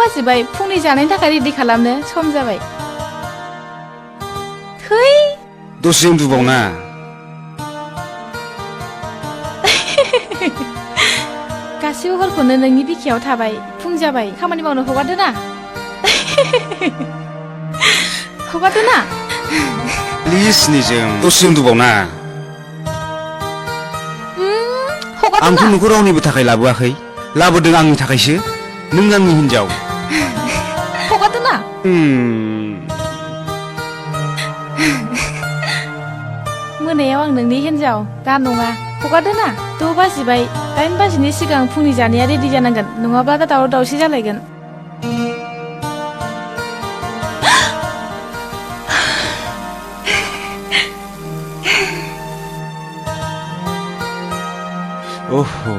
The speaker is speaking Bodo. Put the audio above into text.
बाजिबाय फुंनि जानायनि थाखाय रेडि खालामनो सम जाबाय थै दसे उन्दुबावना गासिबो हरखौनो नोंनि बिखायाव थाबाय फुं जाबाय खामानि मावनो हगारदो ना हगारदो ना प्लिज निजोम दसे उन्दुबावना हगारदो आंथ' ना नोंखौ रावनिबो थाखाय लाबोआखै लाबोदों आंनि थाखायसो नों आंनि हिनजाव हगारदो ना मोनायाव आं नोंनि हिनजाव दा नङा हगारदो ना 6 बाजिबाय 8 बाजिनि सिगां फुंनि जानाया रेडि जानांगोन नङाब्ला दा दावराव दावसि जालायगोन ओहो